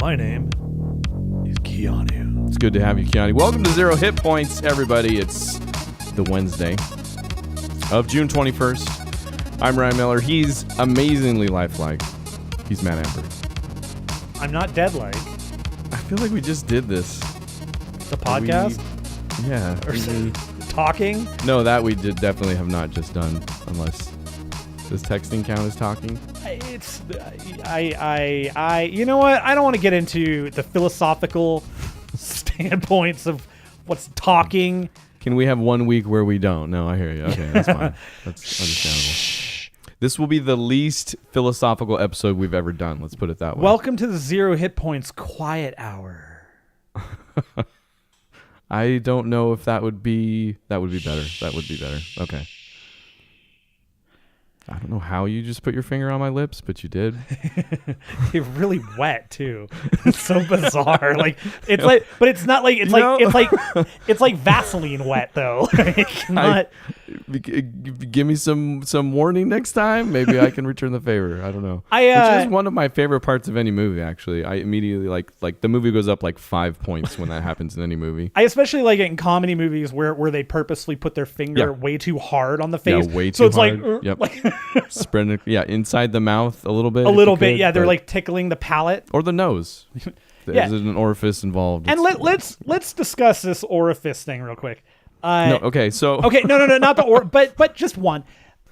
My name is Keanu. It's good to have you, Keanu. Welcome to Zero Hit Points, everybody. It's the Wednesday of June 21st. I'm Ryan Miller. He's amazingly lifelike. He's Matt Amberg. I'm not dead-like. I feel like we just did this. The podcast? Yeah. Talking? No, that we definitely have not just done, unless does texting count as talking? You know what? I don't want to get into the philosophical standpoints of what's talking. Can we have 1 week where we don't? No, I hear you. Okay, that's fine. That's understandable. This will be the least philosophical episode we've ever done. Let's put it that way. Welcome to the Zero Hit Points Quiet Hour. I don't know if that would be better. That would be better. Okay. I don't know how you just put your finger on my lips, but you did. They're really wet too. It's so bizarre. Like it's like, but it's not like it's like Vaseline wet though. Give me some warning next time. Maybe I can return the favor. I don't know. Which is one of my favorite parts of any movie. Actually, I immediately like the movie goes up like 5 points when that happens in any movie. I especially like it in comedy movies where they purposely put their finger way too hard on the face. Yeah, way too so it's hard. like, yep. like spreading inside the mouth a little bit. Yeah. They're like tickling the palate or the nose. There's an orifice involved. And let's discuss this orifice thing real quick. No, not the but just one.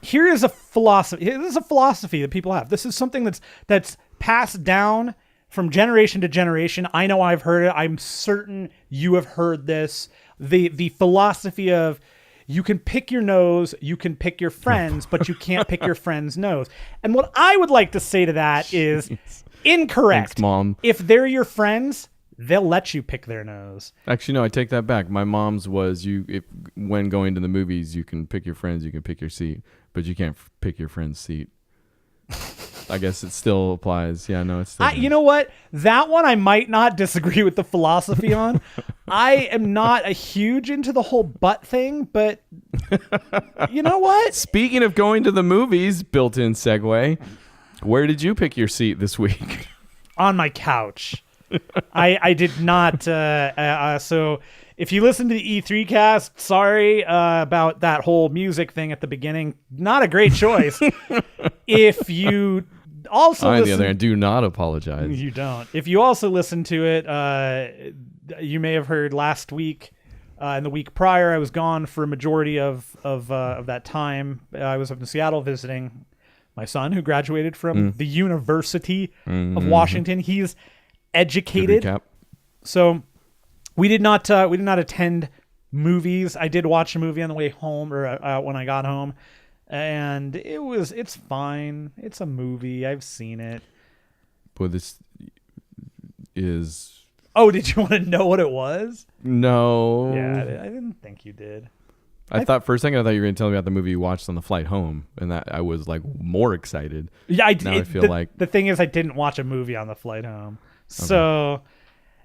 Here is a philosophy. This is a philosophy that people have. This is something that's passed down from generation to generation. I know I've heard it. I'm certain you have heard this. The philosophy of you can pick your nose, you can pick your friends, but you can't pick your friend's nose. And what I would like to say to that is incorrect. Thanks, Mom. If they're your friends, they'll let you pick their nose. Actually, no, I take that back. My mom's was when going to the movies, you can pick your friends, you can pick your seat, but you can't pick your friend's seat. I guess it still applies. Yeah, no, it's still. You know what? That one I might not disagree with the philosophy on. I am not a huge into the whole butt thing, but you know what? Speaking of going to the movies, built-in segue, where did you pick your seat this week? On my couch. I did not. So if you listen to the E3 cast, sorry about that whole music thing at the beginning. Not a great choice. If you also on the other hand, do not apologize. You don't. If you also listen to it, you may have heard last week and the week prior, I was gone for a majority of that time. I was up in Seattle visiting my son, who graduated from the University of Washington. He's educated. So we did not attend movies. I did watch a movie on the way home or when I got home, and it's fine. It's a movie. I've seen it. But this is... Oh, did you want to know what it was? No. Yeah, I didn't think you did. I thought for a second you were going to tell me about the movie you watched on the flight home, and that I was like more excited. Yeah, I did. Now I feel like the thing is, I didn't watch a movie on the flight home, so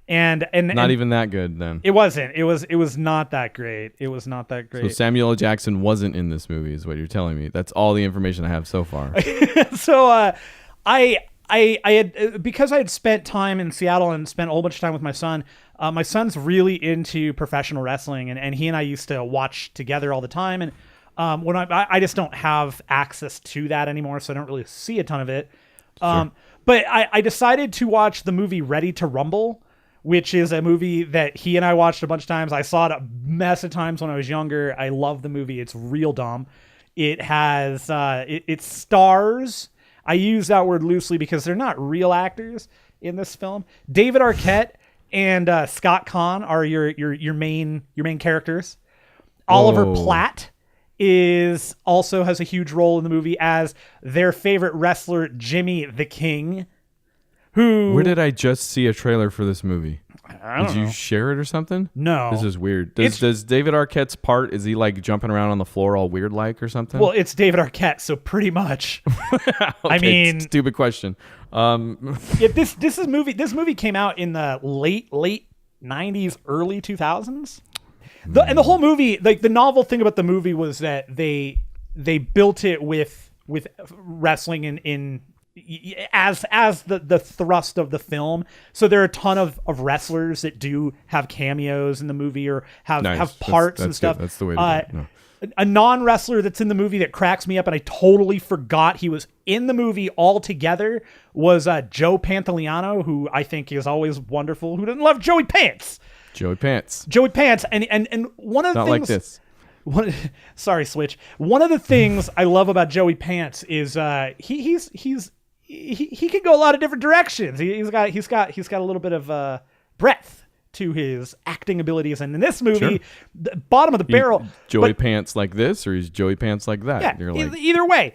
and not even that good. Then it wasn't. It was not that great. It was not that great. So Samuel L. Jackson wasn't in this movie, is what you're telling me. That's all the information I have so far. So I had, because I had spent time in Seattle and spent a whole bunch of time with my son. My son's really into professional wrestling, and he and I used to watch together all the time. And when I just don't have access to that anymore, so I don't really see a ton of it. Sure. But I decided to watch the movie Ready to Rumble, which is a movie that he and I watched a bunch of times. I saw it a mess of times when I was younger. I love the movie. It's real dumb. It has it stars. I use that word loosely because they're not real actors in this film. David Arquette and Scott Conn are your main characters. Oliver Platt also has a huge role in the movie as their favorite wrestler, Jimmy the King. Where did I just see a trailer for this movie? I don't know. Did you share it or something? No. This is weird. Does David Arquette's part, is he like jumping around on the floor all weird like or something? Well, it's David Arquette, so pretty much. Okay, I mean, stupid question. This movie came out in the late 90s, early 2000s. And the whole movie, like the novel thing about the movie was that they built it with wrestling in as the thrust of the film. So there are a ton of wrestlers that do have cameos in the movie or have parts and stuff. Good. That's the way to do it. No. A non-wrestler that's in the movie that cracks me up, and I totally forgot he was in the movie altogether, was Joe Pantoliano, who I think is always wonderful. Who doesn't love Joey Pants? Joey Pants. And one of the Not things... like this. Sorry, Switch. One of the things I love about Joey Pants is he can go a lot of different directions. He's got a little bit of breadth to his acting abilities, and in this movie, the bottom of the barrel. Joey Pants like this, or he's Joey Pants like that. Yeah, You're like, either way.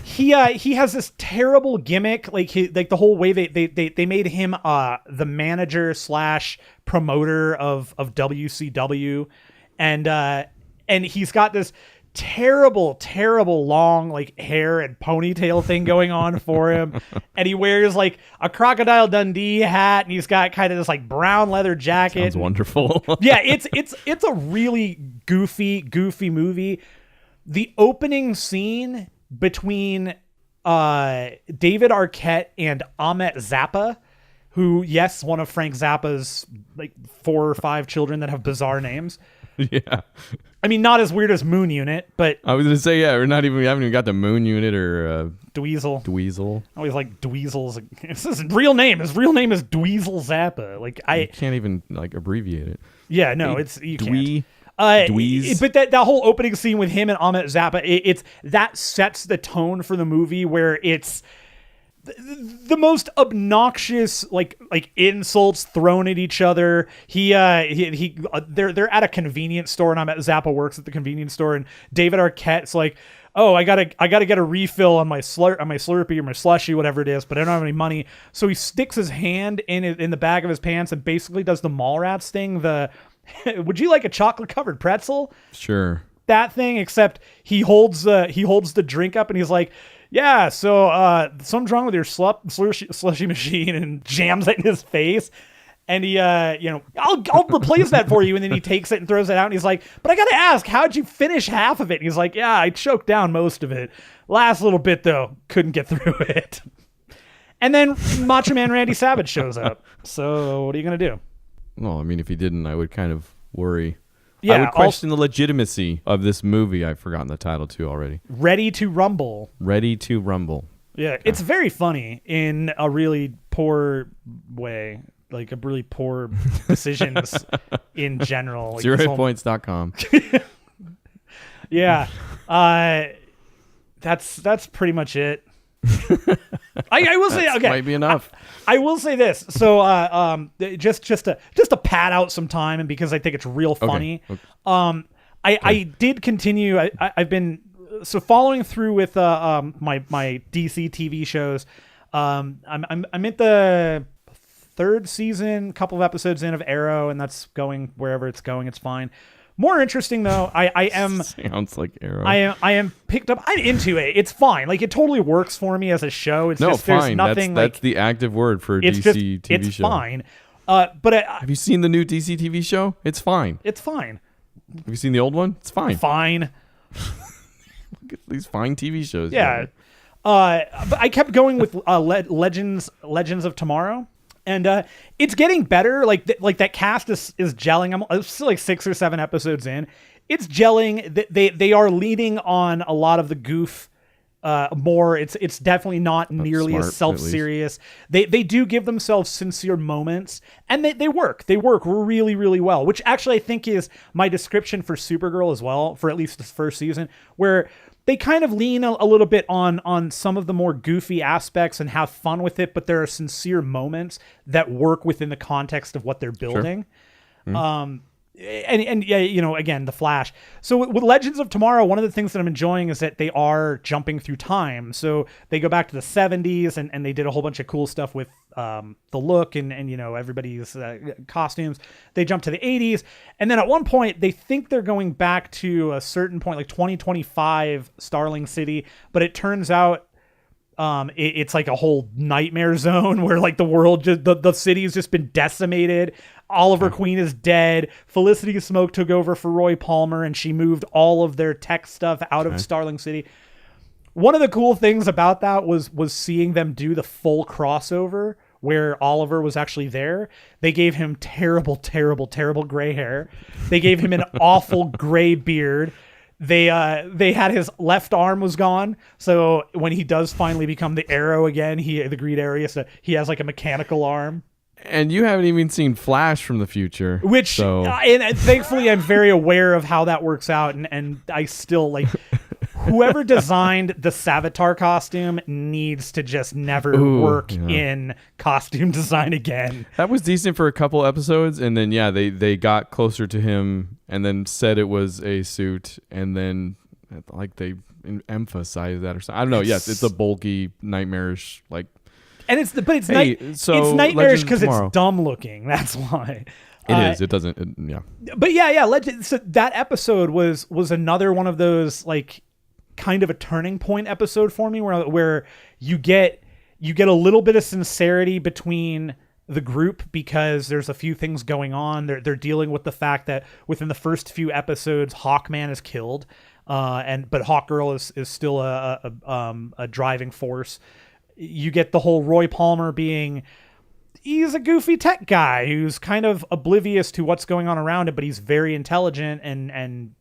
He has this terrible gimmick, like the whole way they made him the manager / promoter of WCW, and he's got this terrible long like hair and ponytail thing going on for him, and he wears like a Crocodile Dundee hat, and he's got kind of this like brown leather jacket. Sounds wonderful. Yeah, it's a really goofy movie. The opening scene between David Arquette and Ahmet Zappa, who, yes, one of Frank Zappa's like 4 or 5 children that have bizarre names. Yeah. I mean, not as weird as Moon Unit, but... I was going to say, yeah, we haven't even got the Moon Unit or... Dweezil. I always like Dweezil's... It's his real name. His real name is Dweezil Zappa. Like, You can't even, like, abbreviate it. Yeah, no, you can't. Dweez. But that whole opening scene with him and Ahmet Zappa, that sets the tone for the movie, where it's the most obnoxious like insults thrown at each other. They're at a convenience store, and Ahmet Zappa works at the convenience store, and David Arquette's like, oh, I gotta get a refill on my Slurpee or my slushie, whatever it is, but I don't have any money. So he sticks his hand in the bag of his pants and basically does the Mallrats thing. Would you like a chocolate covered pretzel? Sure. That thing, except he holds the drink up and he's like, yeah, so something's wrong with your slushy machine, and jams it in his face. And he, I'll replace that for you. And then he takes it and throws it out. And he's like, but I got to ask, how'd you finish half of it? And he's like, yeah, I choked down most of it. Last little bit, though, couldn't get through it. And then Macho Man Randy Savage shows up. So what are you going to do? Well, I mean, if he didn't, I would kind of worry. Yeah, I would question the legitimacy of this movie. I've forgotten the title, too, already. Ready to Rumble. Ready to Rumble. Yeah, it's very funny in a really poor way. Like a really poor decisions in general. Like 0HITPoints.com. Yeah. That's pretty much it. I will say, okay, might be enough. I will say this. So just to pad out some time, and because I think it's real funny. Okay. I did continue. I've been following through with my DC TV shows. I'm at the 3rd season, couple of episodes in of Arrow, and that's going wherever it's going. It's fine. More interesting though, I am sounds like Arrow. I am picked up. I'm into it. It's fine. Like, it totally works for me as a show. It's just fine. There's nothing. That's the active word for a DC TV show. It's fine. But have you seen the new DC TV show? It's fine. It's fine. Have you seen the old one? It's fine. Fine. Look at these fine TV shows. Yeah. But I kept going with Legends of Tomorrow. And it's getting better. Like that cast is gelling. I'm still like 6 or 7 episodes in. It's gelling. They are leaning on a lot of the goof more. It's definitely not nearly smart, as self-serious. They do give themselves sincere moments, and they work. They work really, really well, which actually I think is my description for Supergirl as well, for at least the first season, where they kind of lean a little bit on some of the more goofy aspects and have fun with it, but there are sincere moments that work within the context of what they're building. Sure. Mm-hmm. And again, the Flash. So with Legends of Tomorrow, one of the things that I'm enjoying is that they are jumping through time. So they go back to the 70s and they did a whole bunch of cool stuff with the look and everybody's costumes. They jump to the 80s. And then at one point, they think they're going back to a certain point, like 2025 Starling City. But it turns out it's like a whole nightmare zone where like the world, the city's just been decimated. Oliver Queen is dead. Felicity Smoke took over for Roy Palmer, and she moved all of their tech stuff out of Starling City. one of the cool things about that was seeing them do the full crossover where Oliver was actually there. They gave him terrible gray hair. They gave him an awful gray beard. They had his left arm was gone. So when he does finally become the Arrow again, the Green Arrow, so he has like a mechanical arm. And you haven't even seen Flash from the future. Which, and thankfully I'm very aware of how that works out. And I still like... Whoever designed the Savitar costume needs to just never work in costume design again. That was decent for a couple episodes, and then they got closer to him, and then said it was a suit, and then like they emphasized that or something. I don't know. Yes, it's a bulky, nightmarish like. And it's it's nightmarish because it's dumb looking. That's why. It is. It doesn't. Yeah. But Legend. So that episode was another one of those like. Kind of a turning point episode for me where you get a little bit of sincerity between the group because there's a few things going on. They're dealing with the fact that within the first few episodes, Hawkman is killed, but Hawkgirl is still a driving force. You get the whole Roy Palmer being he's a goofy tech guy who's kind of oblivious to what's going on around him, but he's very intelligent and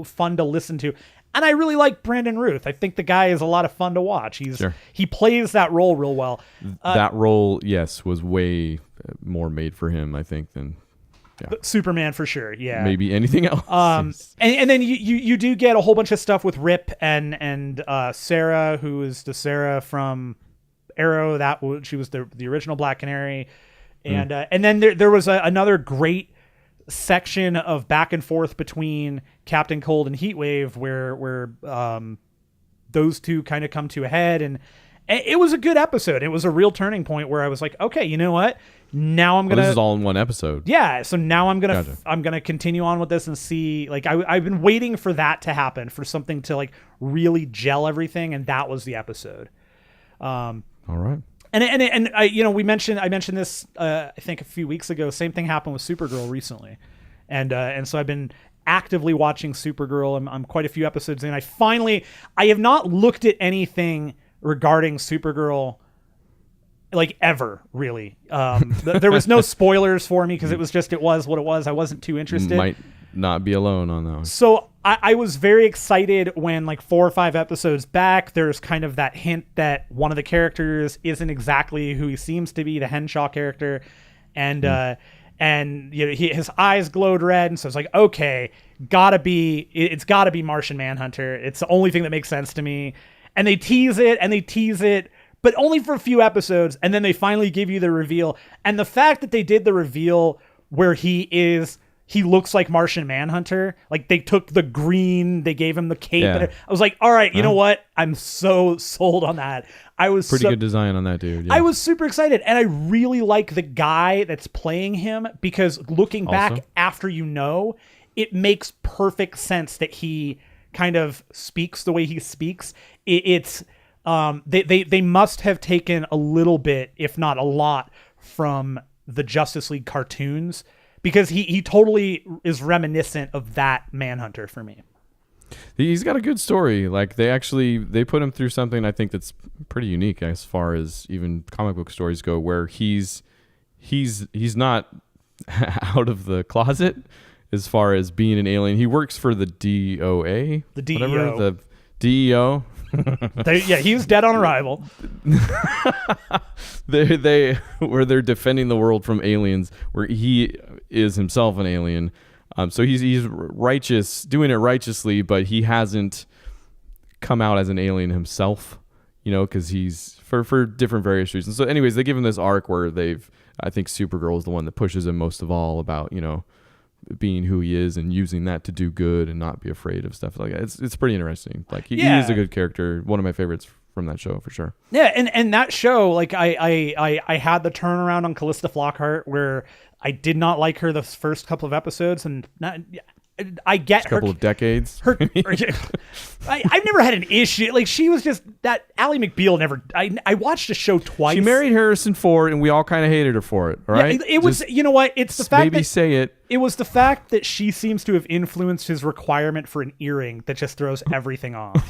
fun to listen to. And I really like Brandon Routh. I think the guy is a lot of fun to watch. He plays that role real well. That role, yes, was way more made for him, I think, than Superman for sure. Yeah, maybe anything else. And then you do get a whole bunch of stuff with Rip and Sarah, who is the Sarah from Arrow. She was the original Black Canary, and then there was another great section of back and forth between Captain Cold and Heatwave where those two kind of come to a head, and it was a good episode. It was a real turning point where I was like, okay, you know what? Now I'm gonna. This is all in one episode. Yeah, so now I'm gonna continue on with this and see. Like I've been waiting for that to happen, for something to like really gel everything, and that was the episode. All right. And I, I mentioned this I think a few weeks ago. Same thing happened with Supergirl recently, and so I've been actively watching Supergirl. I'm quite a few episodes in. I have not looked at anything regarding Supergirl like ever really. There was no spoilers for me because it was what it was. I wasn't too interested. Might not be alone on that one. So I was very excited when like 4 or 5 episodes back, there's kind of that hint that one of the characters isn't exactly who he seems to be, the Henshaw character. And his eyes glowed red. And so it's like, okay, it's gotta be Martian Manhunter. It's the only thing that makes sense to me. And they tease it, but only for a few episodes. And then they finally give you the reveal. And the fact that they did the reveal where he looks like Martian Manhunter. Like they took the green, they gave him the cape. Yeah. And I was like, all right, you know what? I'm so sold on that. I was pretty good design on that dude. Yeah. I was super excited. And I really like the guy that's playing him because looking back after it makes perfect sense that he kind of speaks the way he speaks. They must have taken a little bit, if not a lot, from the Justice League cartoons. Because he totally is reminiscent of that Manhunter for me. He's got a good story. Like they put him through something I think that's pretty unique as far as even comic book stories go, where he's not out of the closet as far as being an alien. He works for the DOA, the DEO, the DEO. He was dead on arrival. They're defending the world from aliens, where he is himself an alien. So he's righteous, doing it righteously, but he hasn't come out as an alien himself, because he's for different various reasons. So anyways, they give him this arc where I think Supergirl is the one that pushes him most of all about, being who he is and using that to do good and not be afraid of stuff like that. It's pretty interesting. Like he is a good character. One of my favorites from that show for sure. Yeah, and that show, like I had the turnaround on Callista Flockhart where I did not like her the first couple of episodes, and I get a couple of decades. I've never had an issue. Like, she was just that Ally McBeal never. I watched the show twice. She married Harrison Ford, and we all kind of hated her for it. All right, it was. You know what? It's the fact that say it. It was the fact that she seems to have influenced his requirement for an earring that just throws everything off.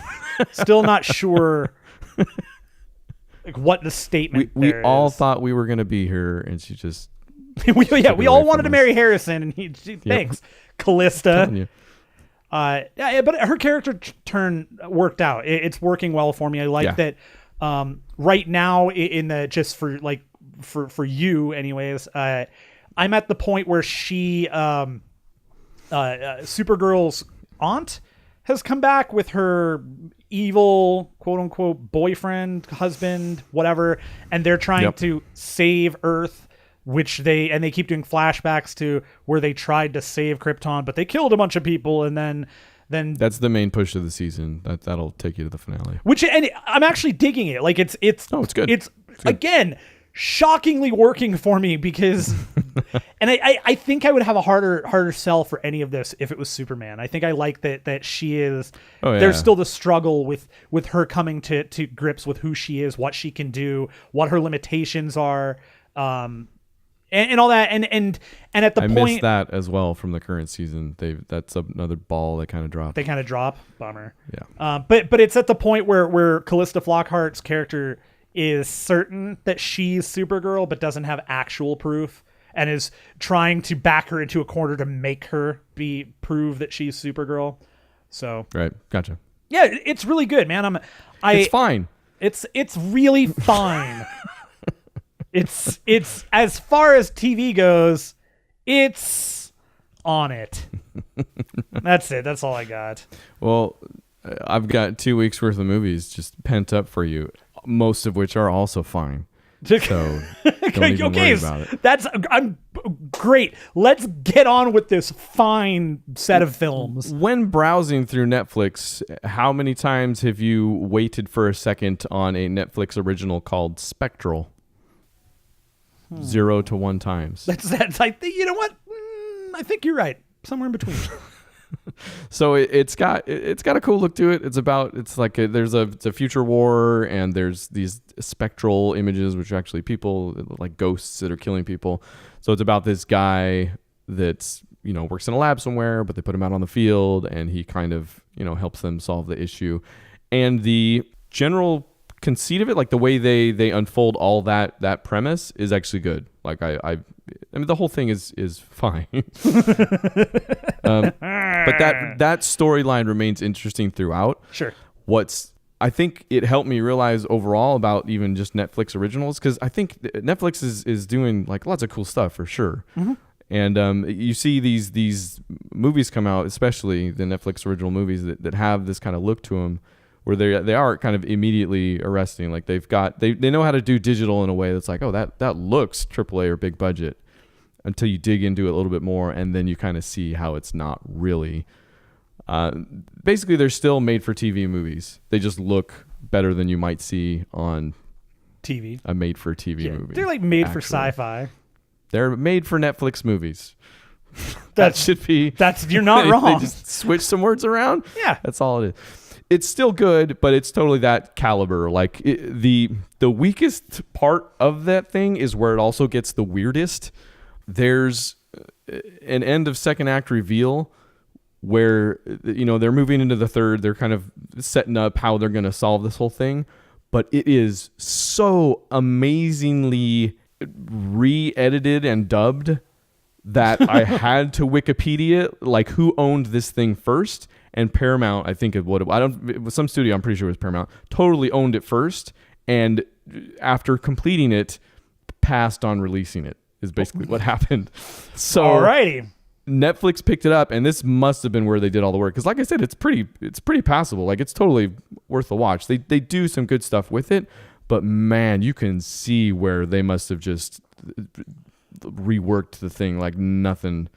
Still not sure. Like, what the statement we all thought we were going to be her, and she just we all wanted to marry Harrison, and thanks, Callista. But her character turn worked out. It's working well for me. I like that. Right now, in the just for like for you, anyways. I'm at the point where she, Supergirl's aunt, has come back with her evil, quote unquote, boyfriend, husband, whatever, and they're trying to save Earth, which they keep doing flashbacks to where they tried to save Krypton, but they killed a bunch of people, and then that's the main push of the season. That'll take you to the finale. And I'm actually digging it. Like it's good. It's again shockingly working for me because and I think I would have a harder sell for any of this if it was Superman. I think I like that she is there's still the struggle with her coming to grips with who she is, what she can do, what her limitations are, and all that, and at the point I missed that as well from the current season. That's another ball they kind of dropped. They kind of drop. Bummer. Yeah. But it's at the point where Callista Flockhart's character is certain that she's Supergirl, but doesn't have actual proof, and is trying to back her into a corner to make her prove that she's Supergirl. So right, gotcha. Yeah, it's really good, man. It's fine. It's really fine. It's as far as TV goes, it's on it. That's it. That's all I got. Well, I've got 2 weeks worth of movies just pent up for you, most of which are also fine. So don't even worry about it. I'm great. Let's get on with this fine set of films. When browsing through Netflix, how many times have you waited for a second on a Netflix original called Spectral? 0 to 1 times. That's. I think, you know what? I think you're right. Somewhere in between. So it's got a cool look to it. It's a future war, and there's these spectral images, which are actually people, like ghosts that are killing people. So it's about this guy that's, works in a lab somewhere, but they put him out on the field, and he kind of, helps them solve the issue. And the general conceit of it, like the way they unfold all that premise, is actually good. Like I mean, the whole thing is fine. But that storyline remains interesting throughout. Sure. I think it helped me realize overall about even just Netflix originals, because I think Netflix is doing like lots of cool stuff for sure. Mm-hmm. And you see these movies come out, especially the Netflix original movies that have this kind of look to them, where they are kind of immediately arresting. Like they know how to do digital in a way that's like, oh, that looks AAA or big budget, until you dig into it a little bit more, and then you kind of see how it's not really. Basically, they're still made for TV movies. They just look better than you might see on TV. A made for TV movie. They're like made for sci-fi. They're made for Netflix movies. That should be. You're not wrong. They just switch some words around. Yeah, that's all it is. It's still good, but it's totally that caliber. Like the weakest part of that thing is where it also gets the weirdest. There's an end of second act reveal where they're moving into the third. They're kind of setting up how they're going to solve this whole thing, but it is so amazingly re-edited and dubbed that I had to Wikipedia like who owned this thing first. And Paramount, I think it was some studio, I'm pretty sure it was Paramount, totally owned it first, and after completing it, passed on releasing it, is basically what happened. So alrighty. Netflix picked it up, and this must have been where they did all the work, because like I said, it's pretty passable. Like, it's totally worth a watch. They do some good stuff with it, but man, you can see where they must have just reworked the thing like nothing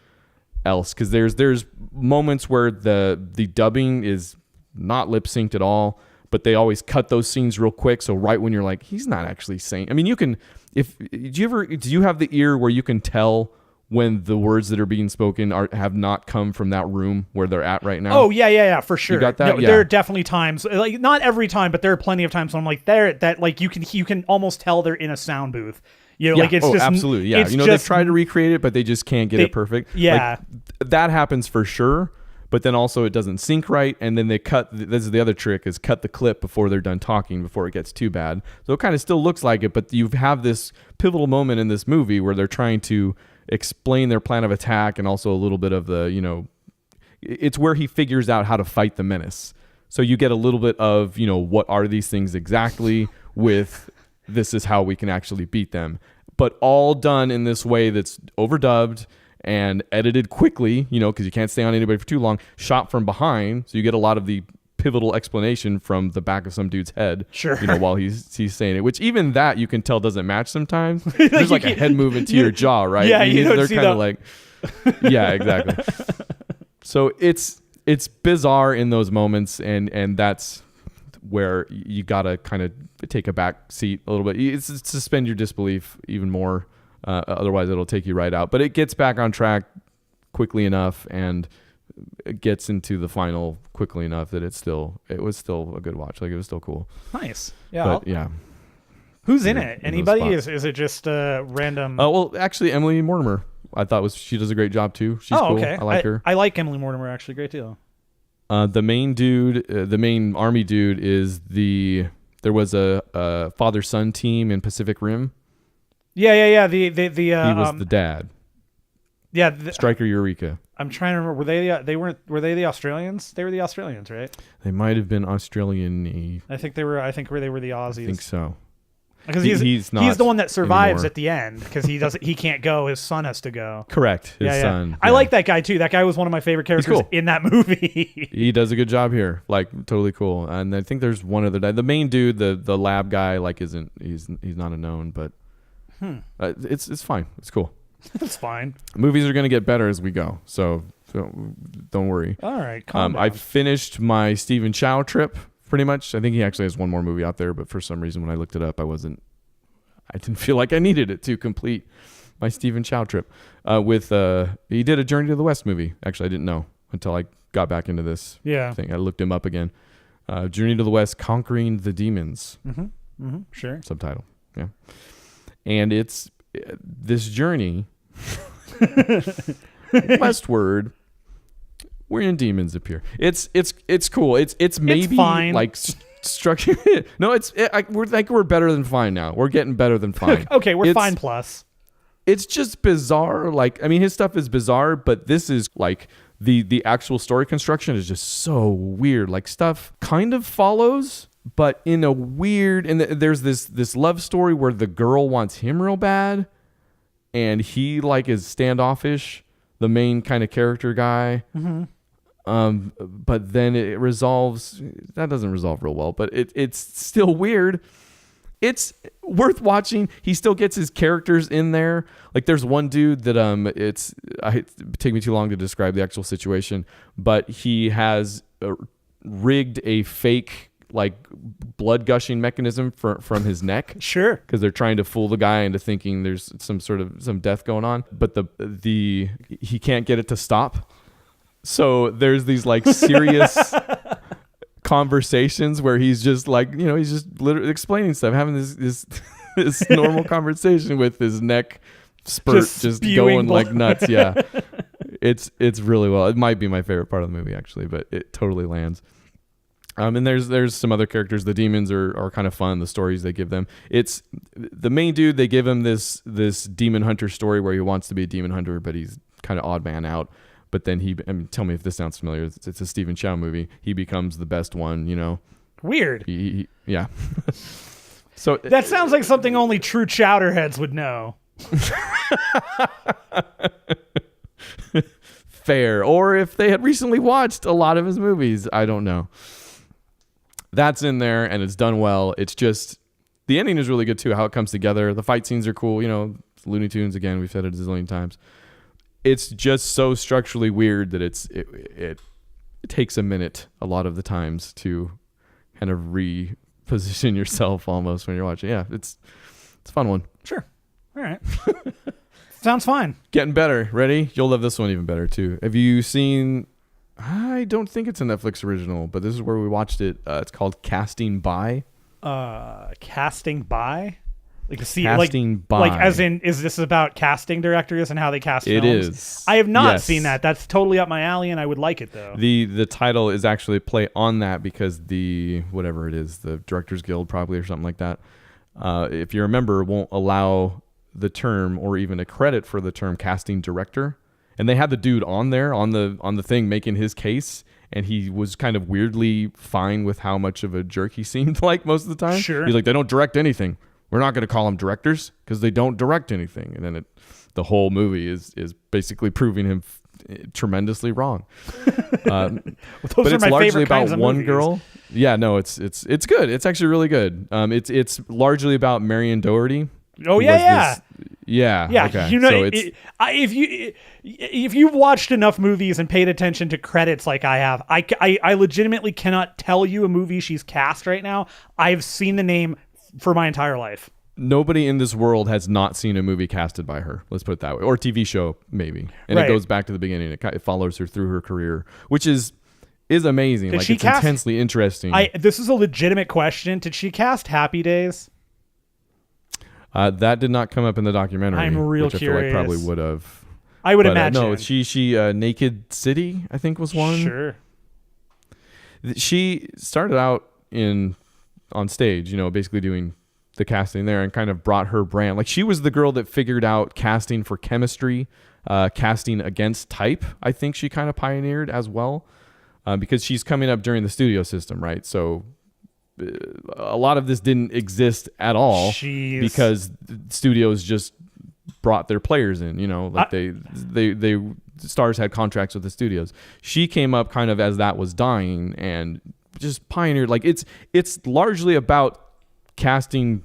else, because there's moments where the dubbing is not lip synced at all, but they always cut those scenes real quick, so right when you're like, he's not actually saying, I mean, you can, do you have the ear where you can tell when the words that are being spoken have not come from that room where they're at right now. Oh yeah, for sure. You got that? No, Yeah. there are definitely times, like not every time, but there are plenty of times when I'm like, that like you can almost tell they're in a sound booth. You know, Yeah. like it's just absolutely. Yeah. it's You know, just, they've tried to recreate it, but they just can't get it perfect. Yeah. Like, that happens for sure. But then also it doesn't sync right, and then they cut. This is the other trick: is cut the clip before they're done talking, before it gets too bad. So it kind of still looks like it, but you have this pivotal moment in this movie where they're trying to explain their plan of attack, and also a little bit of the, you know, it's where he figures out how to fight the menace. So you get a little bit of, you know, what are these things exactly? With this is how we can actually beat them, but all done in this way that's overdubbed and edited quickly, you know, because you can't stay on anybody for too long, shot from behind, so you get a lot of the pivotal explanation from the back of some dude's head, sure, you know, while he's saying it, which even that you can tell doesn't match sometimes. There's like a head movement to your jaw, right? Yeah, they're kind of like, yeah, exactly. So it's bizarre in those moments, and that's where you gotta kind of take a back seat a little bit. It's suspend your disbelief even more. Otherwise, it'll take you right out. But it gets back on track quickly enough, and it gets into the final quickly enough that it was still a good watch. Like, it was still cool. Nice. Yeah. But, yeah. Who's in it? Anybody? Is it just random? Well, actually, Emily Mortimer. I thought she does a great job too. She's cool. Okay. I like her. I like Emily Mortimer actually. Great deal. The main dude, the main army dude, there was a father-son team in Pacific Rim. Yeah. The he was the dad. Yeah, Striker Eureka. I'm trying to remember. Were they the Australians? They were the Australians, right? They might have been Australian-y. I think they were the Aussies. I think so. Because he's the one that survives anymore at the end, because he can't go. His son has to go. Correct. His son. Yeah. I like that guy too. That guy was one of my favorite characters in that movie. He does a good job here. Like, totally cool. And I think there's one other guy. The main dude, the lab guy, like he's not a known, but it's fine. It's cool. It's fine. Movies are going to get better as we go, so don't worry. All right, calm down. I finished my Stephen Chow trip pretty much. I think he actually has one more movie out there, but for some reason when I looked it up, I didn't feel like I needed it to complete my Stephen Chow trip. He did a Journey to the West movie. Actually, I didn't know until I got back into this thing. I looked him up again. Journey to the West, Conquering the Demons. Sure. Subtitle. Yeah. And it's this journey westward, wherein demons appear. It's cool. It's maybe fine. Like structure. No, we're better than fine now. We're getting better than fine. Okay, we're fine plus. It's just bizarre. Like, I mean, his stuff is bizarre, but this is like the actual story construction is just so weird. Like, stuff kind of follows, but in a weird, and there's this love story where the girl wants him real bad, and he like is standoffish, the main kind of character guy. But then it resolves. That doesn't resolve real well, but it's still weird. It's worth watching. He still gets his characters in there. Like, there's one dude that it'd take me too long to describe the actual situation, but he has rigged a fake like blood gushing mechanism from his neck. Sure. Because they're trying to fool the guy into thinking there's some death going on, but he can't get it to stop. So there's these like serious conversations where he's just like, you know, he's just literally explaining stuff, having this normal conversation with his neck spurt just going blood. Like nuts. Yeah. It's really well. It might be my favorite part of the movie actually, but it totally lands. And there's some other characters. The demons are kind of fun. The stories they give them. It's the main dude. They give him this demon hunter story where he wants to be a demon hunter, but he's kind of odd man out. But then tell me if this sounds familiar. It's a Stephen Chow movie. He becomes the best one, you know. Weird. Yeah. So that sounds like something only true chowderheads would know. Fair. Or if they had recently watched a lot of his movies. I don't know. That's in there, and it's done well. It's just, the ending is really good too, how it comes together. The fight scenes are cool. You know, Looney Tunes, again, we've said it a zillion times. It's just so structurally weird that it takes a minute a lot of the times to kind of reposition yourself almost when you're watching. Yeah, it's a fun one. Sure. All right. Sounds fine. Getting better. Ready? You'll love this one even better too. Have you seen? I don't think it's a Netflix original, but this is where we watched it. It's called Casting By. Casting by? Casting by. Like as in, is this about casting directors and how they cast films? It is. I have not Yes. seen that. That's totally up my alley, and I would like it though. The title is actually a play on that because the whatever it is, the Directors Guild probably or something like that. If you remember, won't allow the term or even a credit for the term casting director. And they had the dude on there on the thing making his case, and he was kind of weirdly fine with how much of a jerk he seemed like most of the time. Sure. He's like, they don't direct anything. We're not going to call them directors because they don't direct anything. And then the whole movie is basically proving him tremendously wrong. Those but are it's my largely favorite about kinds of one movies. girl. Yeah, no, it's good. It's actually really good. It's largely about Marion Doherty. Oh yeah. Yeah. Okay. You know, so it's, if you've watched enough movies and paid attention to credits like I have, I legitimately cannot tell you a movie she's cast right now. I've seen the name for my entire life. nobody in this world has not seen a movie casted by her. Let's put it that way, or a TV show maybe, and Right. it goes back to the beginning. It follows her through her career, which is amazing. Did Like she it's cast- intensely interesting. This is a legitimate question. Did she cast Happy Days? That did not come up in the documentary. I'm real which curious. I feel like probably would have. I would But, imagine. no, she Naked City, I think, was one. Sure. She started out on stage, basically doing the casting there, and kind of brought her brand. Like, she was the girl that figured out casting for chemistry, casting against type. I think she kind of pioneered as well, because she's coming up during the studio system, right? So a lot of this didn't exist at all. Jeez. Because studios just brought their players in, they stars had contracts with the studios. She came up kind of as that was dying and just pioneered. Like, it's largely about casting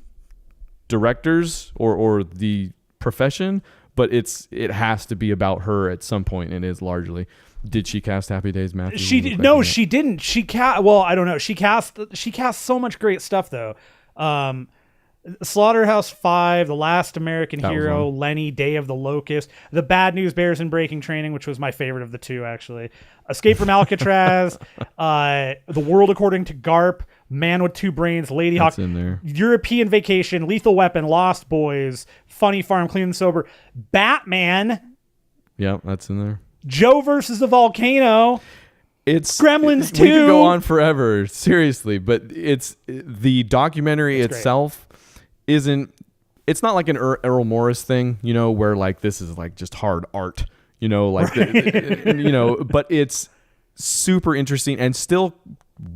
directors or the profession, but it has to be about her at some point, and is largely. Did she cast Happy Days, Matthew? She didn't. She cast. Well, I don't know. She cast so much great stuff though. Slaughterhouse-5, The Last American Hero, Lenny, Day of the Locust, The Bad News Bears and Breaking Training, which was my favorite of the two, actually. Escape from Alcatraz, The World According to Garp, Man with Two Brains, Lady That's Hawk, in there. European Vacation, Lethal Weapon, Lost Boys, Funny Farm, Clean and Sober, Batman, Yeah, that's in there. Joe versus the Volcano. It's Gremlins 2. We could go on forever, seriously, but it's the documentary It's great. itself it's not like an Earl Morris thing, where like this is like just hard art, but it's super interesting and still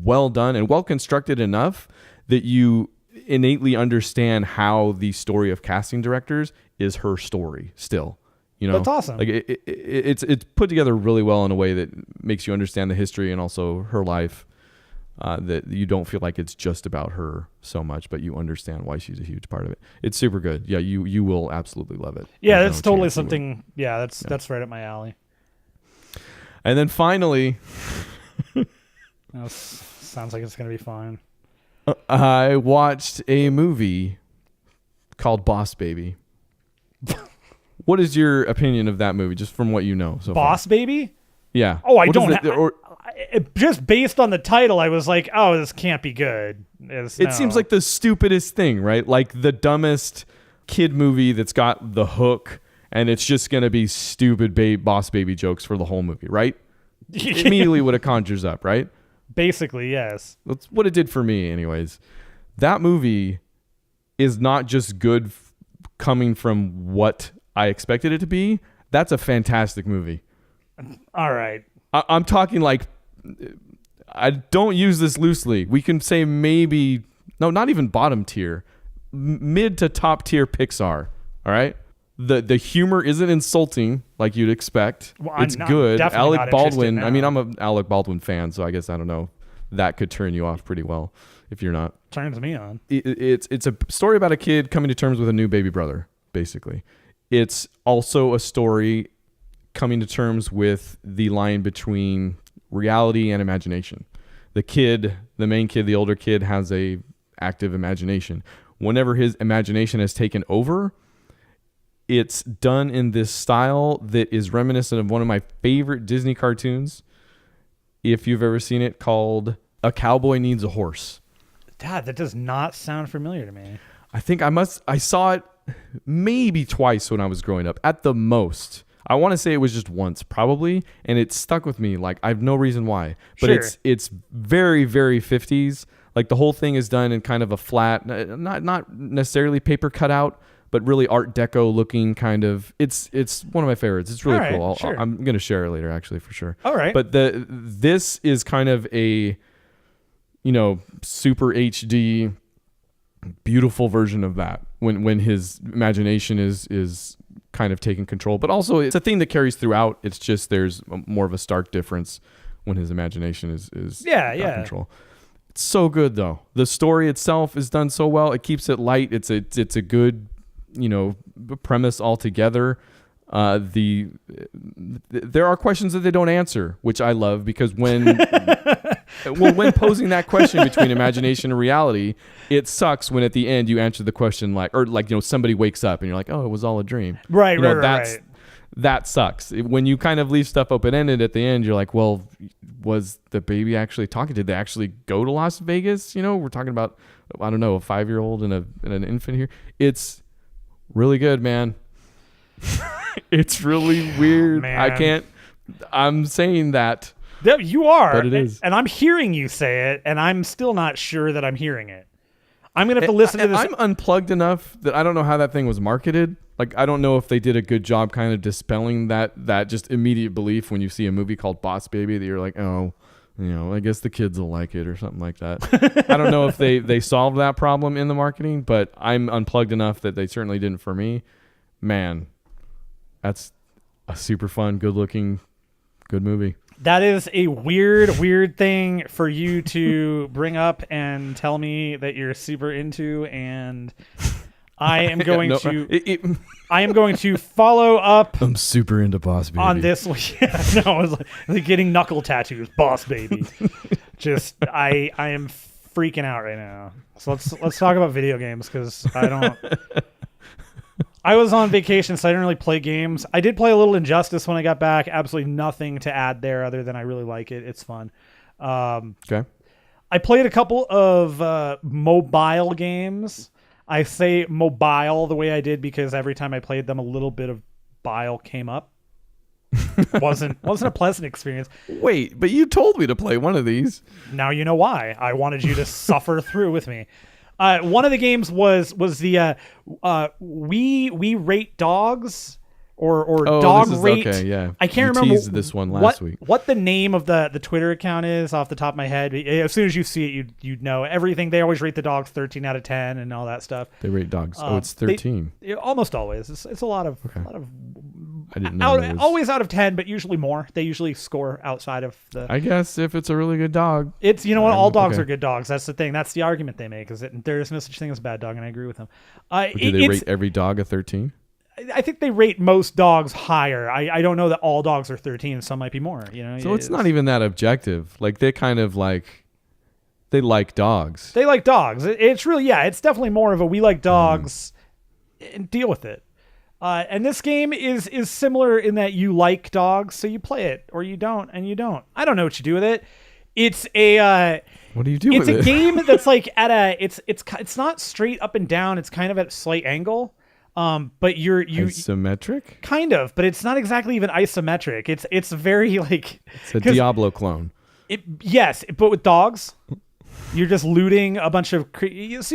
well done and well constructed enough that you innately understand how the story of casting directors is her story still. That's awesome. Like it's put together really well in a way that makes you understand the history and also her life. That you don't feel like it's just about her so much, but you understand why she's a huge part of it. It's super good. Yeah, you will absolutely love it. Yeah, There's that's no totally chance you something. Yeah, that's right up my alley. wouldn't. And then finally, Sounds like it's gonna be fine. I watched a movie called Boss Baby. What is your opinion of that movie, just from what you know so far? Boss Baby? Yeah. Oh, I What don't. is it- Just based on the title, I was like, "Oh, this can't be good." It seems like the stupidest thing, right? Like the dumbest kid movie that's got the hook, and it's just going to be stupid Boss Baby jokes for the whole movie, right? Immediately what it conjures up, right? Basically, yes. That's what it did for me anyways. That movie is not just good coming from what I expected it to be. That's a fantastic movie. All right. I'm talking like, I don't use this loosely. We can say maybe, no, not even bottom tier, mid to top tier Pixar. All right. The humor isn't insulting like you'd expect. Well, I'm it's not- good. definitely Alec not interested Baldwin. now. I mean, I'm an Alec Baldwin fan, so I guess, I don't know, that could turn you off pretty well if you're not. Turns me on. It's a story about a kid coming to terms with a new baby brother, basically. It's also a story coming to terms with the line between reality and imagination. The main kid, the older kid, has a active imagination. Whenever his imagination has taken over, It's done in this style that is reminiscent of one of my favorite Disney cartoons, if you've ever seen it, called A Cowboy Needs a Horse. God, that does not sound familiar to me. I think I saw it maybe twice when I was growing up, at the most. I want to say it was just once, probably, and it stuck with me. Like, I have no reason why, but Sure. it's very, very 50s. Like, the whole thing is done in kind of a flat, not necessarily paper cutout, but really Art Deco looking kind of. It's one of my favorites. It's really cool. Sure. I'm gonna share it later, actually, for sure. All right. But this is kind of a, super HD, beautiful version of that. When his imagination is kind of taking control, but also it's a thing that carries throughout. It's just there's more of a stark difference when his imagination is out of control. It's so good though. The story itself is done so well. It keeps it light. It's a good premise altogether. There are questions that they don't answer, which I love, because when when posing that question between imagination and reality, it sucks when at the end you answer the question like somebody wakes up and you're like, oh, it was all a dream. Right. That sucks. When you kind of leave stuff open-ended at the end, you're like, well, was the baby actually talking? Did they actually go to Las Vegas? We're talking about, I don't know, a 5-year-old and an infant here. It's really good, man. It's really weird. Man. I'm saying that. You are. But it is. And I'm hearing you say it, and I'm still not sure that I'm hearing it. I'm going to have to listen to this. I'm unplugged enough that I don't know how that thing was marketed. Like, I don't know if they did a good job kind of dispelling that just immediate belief when you see a movie called Boss Baby that you're like, oh, I guess the kids will like it or something like that. I don't know if they solved that problem in the marketing, but I'm unplugged enough that they certainly didn't for me. Man, that's a super fun, good-looking, good movie. That is a weird thing for you to bring up and tell me that you're super into, and I am going I am going to follow up. I'm super into Boss Baby. On this. Yeah, no, it's like getting knuckle tattoos, Boss Baby. Just I am freaking out right now. So let's talk about video games, because I was on vacation, so I didn't really play games. I did play a little Injustice when I got back. Absolutely nothing to add there other than I really like it. It's fun. Okay. I played a couple of mobile games. I say mobile the way I did because every time I played them, a little bit of bile came up. wasn't a pleasant experience. Wait, but you told me to play one of these. Now you know why. I wanted you to suffer through with me. One of the games was the we rate dogs or dog rate. Okay, yeah. I can't you remember teased this one last week. What the name of the Twitter account is off the top of my head. As soon as you see it, you'd know everything. They always rate the dogs 13 out of 10 and all that stuff. They rate dogs. It's 13. Almost always. It's a lot of. I didn't know. Always out of 10, but usually more. They usually score outside of the. I guess if it's a really good dog. It's what, all dogs are good dogs. That's the thing. That's the argument they make, is that there is no such thing as a bad dog, and I agree with them. Do they rate every dog a 13? I think they rate most dogs higher. I don't know that all dogs are 13. Some might be more. So it's not even that objective. Like, they kind of they like dogs. They like dogs. It's really, it's definitely more of a we like dogs and deal with it. And this game is similar in that you like dogs, so you play it, or you don't, and you don't. I don't know what you do with it. It's a what do you do with it? It's a game that's like at a it's not straight up and down. It's kind of at a slight angle. But you isometric? Kind of, but it's not exactly even isometric. It's very like it's a Diablo clone. Yes, but with dogs. You're just looting a bunch of so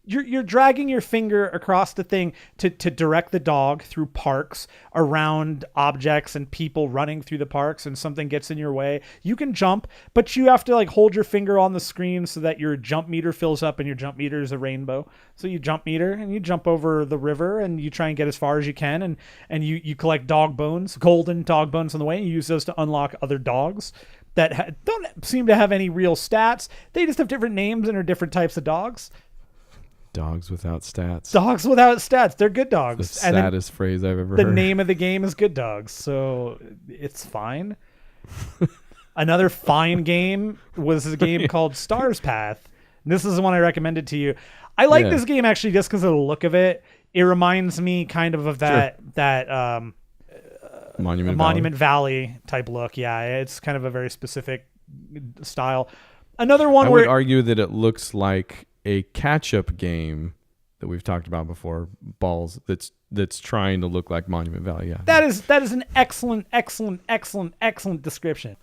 you're dragging your finger across the thing to direct the dog through parks, around objects and people running through the parks, and something gets in your way. You can jump, but you have to hold your finger on the screen so that your jump meter fills up, and your jump meter is a rainbow. So you jump meter and you jump over the river and you try and get as far as you can, and you collect dog bones, golden dog bones on the way, and you use those to unlock other dogs that don't seem to have any real stats. They just have different names and are different types of dogs. Dogs without stats. Dogs without stats. They're good dogs. The saddest phrase I've ever heard. The name of the game is Good Dogs, so it's fine. Another fine game was a game called Stars Path. This is the one I recommended to you. I like this game actually just because of the look of it. It reminds me kind of that Monument Valley type look. Yeah, it's kind of a very specific style. Another one I where would argue that it looks like a catch-up game that we've talked about before, Balls, that's trying to look like Monument Valley. Yeah, that is an excellent description.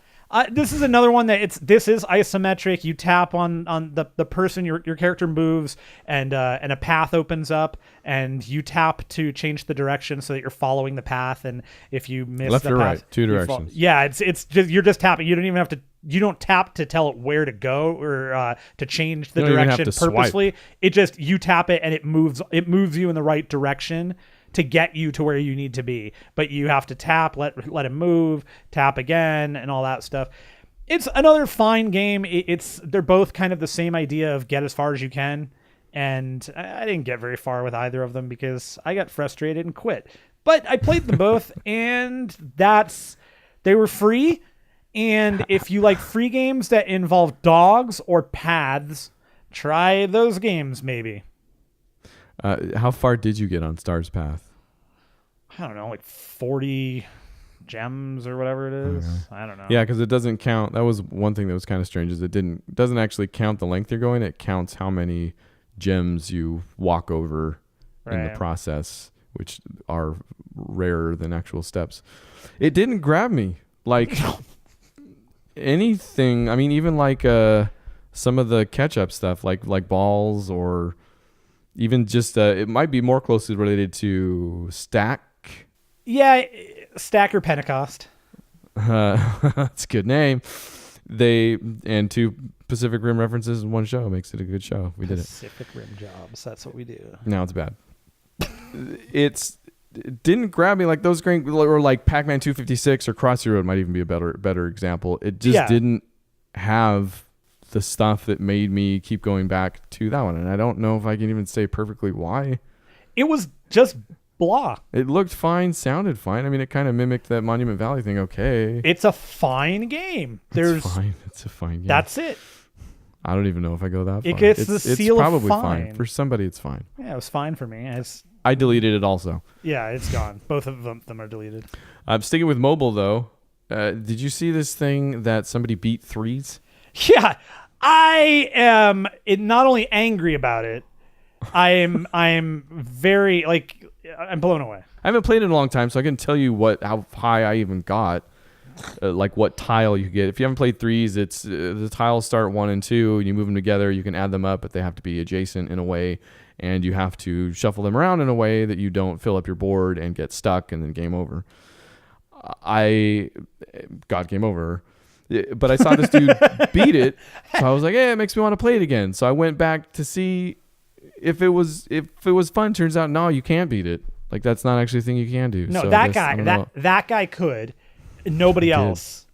This is another one that this is isometric. You tap on the person your character moves, and a path opens up, and you tap to change the direction so that you're following the path. And if you miss left the or path, right, two directions. Yeah, it's just you're just tapping. You don't even have to. You don't tap to tell it where to go or to change the direction purposely. It just you tap it and it moves you in the right direction to get you to where you need to be. But you have to tap, let it move, tap again, and all that stuff. It's another fine game. They're both kind of the same idea of get as far as you can. And I didn't get very far with either of them because I got frustrated and quit. But I played them both, and they were free. And if you like free games that involve dogs or paths, try those games maybe. How far did you get on Star's Path? I don't know, like 40 gems or whatever it is. Okay. I don't know. Yeah, because it doesn't count. That was one thing that was kind of strange is it doesn't actually count the length you're going. It counts how many gems you walk over in the process, which are rarer than actual steps. It didn't grab me like anything. I mean, even like some of the catch-up stuff, like Balls, or even just it might be more closely related to Stack. Yeah, Stack or Pentecost. That's a good name. And two Pacific Rim references in one show makes it a good show. We did it. Pacific Rim jobs. That's what we do. Now it's bad. It didn't grab me like those great, or like Pac-Man 256 or Crossy Road might even be a better example. It just didn't have the stuff that made me keep going back to that one, and I don't know if I can even say perfectly why. It was just blah. It looked fine, sounded fine. I mean, it kind of mimicked that Monument Valley thing. Okay, it's a fine game. It's fine. It's a fine game. That's it. I don't even know if I go that far. It gets the seal of fine. It's probably fine for somebody. It's fine. Yeah, it was fine for me. I deleted it also. Yeah, it's gone. Both of them are deleted. I'm sticking with mobile though. Did you see this thing that somebody beat threes? Yeah, I am not only angry about it. I'm very I'm blown away. I haven't played it in a long time, so I can tell you how high I even got. Like what tile you get. If you haven't played threes, it's the tiles start 1 and 2, and you move them together. You can add them up, but they have to be adjacent in a way, and you have to shuffle them around in a way that you don't fill up your board and get stuck, and then game over. Game over. But I saw this dude beat it, so I was like, "Hey, it makes me want to play it again." So I went back to see if it was fun. Turns out, no, you can't beat it. Like that's not actually a thing you can do. No, so that guy could. Nobody else.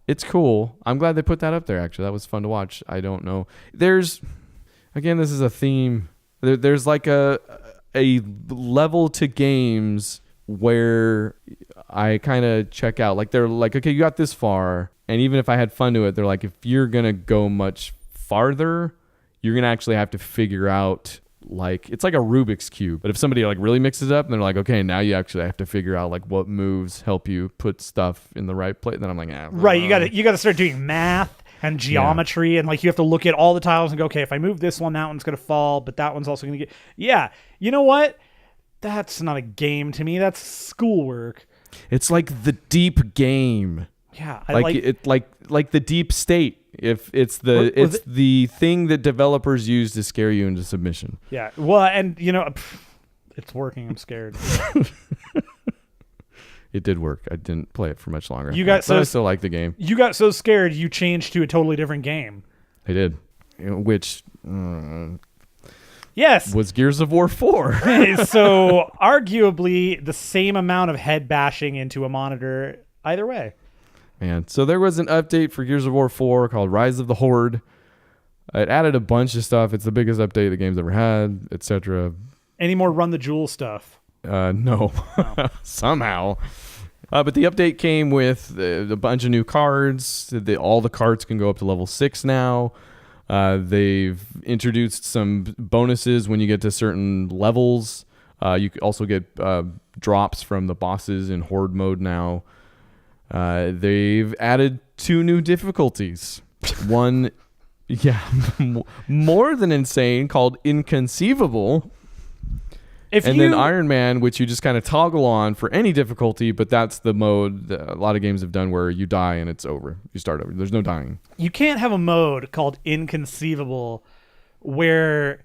It's cool. I'm glad they put that up there. Actually, that was fun to watch. I don't know. This is a theme. There's like a level to games where I kind of check out. Like they're like, okay, you got this far, and even if I had fun to it, they're like, if you're gonna go much farther, you're gonna actually have to figure out. Like it's like a Rubik's Cube, but if somebody like really mixes it up and they're like, okay, now you actually have to figure out like what moves help you put stuff in the right place, then I'm like, right, you gotta start doing math and geometry, and like you have to look at all the tiles and go, okay, if I move this one, that one's gonna fall, but that one's also gonna get. Yeah, you know what? That's not a game to me. That's schoolwork. It's like the deep game. Yeah, like the deep state. If it's the thing that developers use to scare you into submission. Yeah. Well, and it's working. I'm scared. It did work. I didn't play it for much longer. I still like the game. You got so scared you changed to a totally different game. I did, which yes was Gears of War 4. So arguably the same amount of head bashing into a monitor either way. Man, so there was an update for Gears of War 4 called Rise of the Horde. It added a bunch of stuff. It's the biggest update the game's ever had, etc. Any more Run the Jewel stuff? No. Somehow. But the update came with a bunch of new cards. All the cards can go up to level 6 now. They've introduced some bonuses when you get to certain levels. You could also get drops from the bosses in Horde mode now. They've added 2 new difficulties. One, more than insane, called Inconceivable. Then Iron Man, which you just kind of toggle on for any difficulty, but that's the mode that a lot of games have done where you die and it's over. You start over. There's no dying. You can't have a mode called Inconceivable where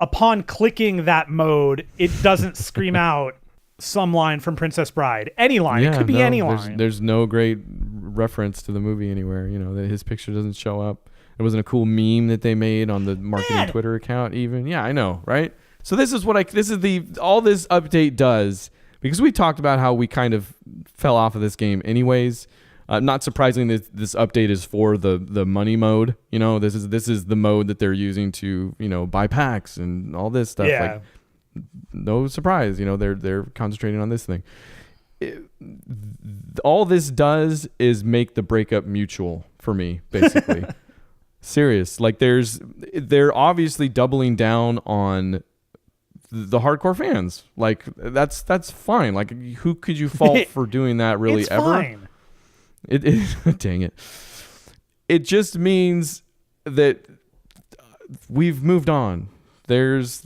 upon clicking that mode, it doesn't scream out some line from Princess Bride. Any line. It could be any line. There's no great reference to the movie anywhere. That his picture doesn't show up. There wasn't a cool meme that they made on the marketing Twitter account even. Yeah, I know, right? So all this update does, because we talked about how we kind of fell off of this game anyways. Not surprisingly, this update is for the money mode. This is the mode that they're using to buy packs and all this stuff. Yeah. Like, no surprise, they're concentrating on this thing. All this does is make the breakup mutual for me, basically. Serious. Like they're obviously doubling down on the hardcore fans. Like that's fine. Like who could you fault for doing that really it's ever? Fine. It dang it. It just means that we've moved on. Here's